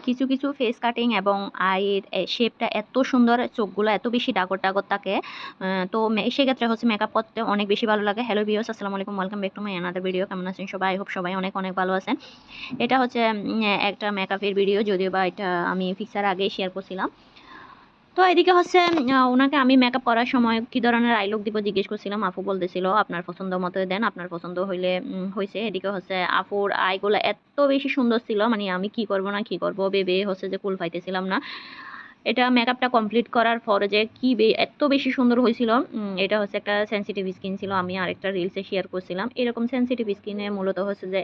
কিছু, কিছু face cutting এবং আইয়ের শেপটা এত সুন্দর, চোখগুলো এত বেশি ডাগর, ডাগর থাকে। তো সেক্ষেত্রে হচ্ছে মেকআপ করতে অনেক বেশি ভালো লাগে। হ্যালো ভিউয়ার্স, আসসালামু আলাইকুম। Welcome back to my another video. কেমন আছেন সবাই? আই হোপ সবাই অনেক, অনেক ভালো আছেন। এটা হচ্ছে একটা মেকআপের ভিডিও, যদিও বা এটা আমি ফিক্সার আগেই শেয়ার করছিলাম। তো এদিকে হচ্ছে ওনাকে আমি মেকআপ করার সময় কি ধরনের আই লুক দিব জিজ্ঞেস করছিলাম। আপু বলতেছিল আপনার পছন্দ মতো দেন, আপনার পছন্দ হইলে হয়েছে। এদিকে হচ্ছে আপুর আইগুলো এত বেশি সুন্দর ছিল, মানে আমি কি করব না কি করব ভেবে হচ্ছে যে কুল পাইতেছিলাম না। এটা মেকআপটা কমপ্লিট করার পরে যে কি এত বেশি সুন্দর হয়েছিল। এটা হচ্ছে একটা সেনসিটিভ স্কিন ছিল, আমি আরেকটা রিলসে শেয়ার করছিলাম। এরকম সেনসিটিভ স্কিনে মূলত হচ্ছে যে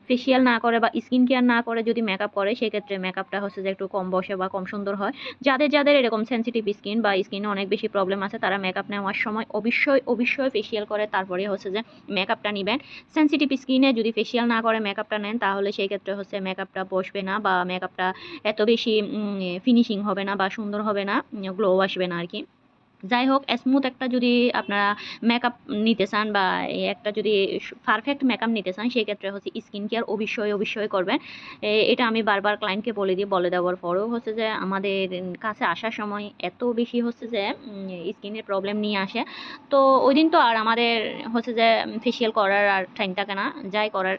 ফেসিয়াল না করে বা স্কিন কেয়ার না করে যদি মেকআপ করে, সেক্ষেত্রে মেকআপটা হচ্ছে যে একটু কম বসে বা কম সুন্দর হয়। যাদের যাদের এরকম সেনসিটিভ স্কিন বা স্কিনে অনেক বেশি প্রবলেম আছে, তারা মেকআপ নেওয়ার সময় অবশ্যই অবশ্যই ফেসিয়াল করে তারপরে হচ্ছে যে মেকআপটা নেবেন। সেনসিটিভ স্কিনে যদি ফেসিয়াল না করে মেকআপটা নেন, তাহলে সেই ক্ষেত্রে হচ্ছে মেকআপটা বসবে না বা মেকআপটা এত বেশি ফিনিশিং হবে না বা সুন্দর হবে না, গ্লো আসবে না আর কি। যাই হোক, স্মুথ একটা যদি আপনারা মেকআপ নিতে চান বা একটা যদি পারফেক্ট মেকআপ নিতে চান, সেক্ষেত্রে হচ্ছে স্কিন কেয়ার অবশ্যই অবশ্যই করবেন। এটা আমি বারবার ক্লায়েন্টকে বলে দিই, বলে দেওয়ার পরেও হচ্ছে যে আমাদের কাছে আসার সময় এত বেশি হচ্ছে যে স্কিনের প্রবলেম নিয়ে আসে। তো ওই দিন তো আর আমাদের হচ্ছে যে ফেসিয়াল করার আর টাইম থাকে না, যাই করার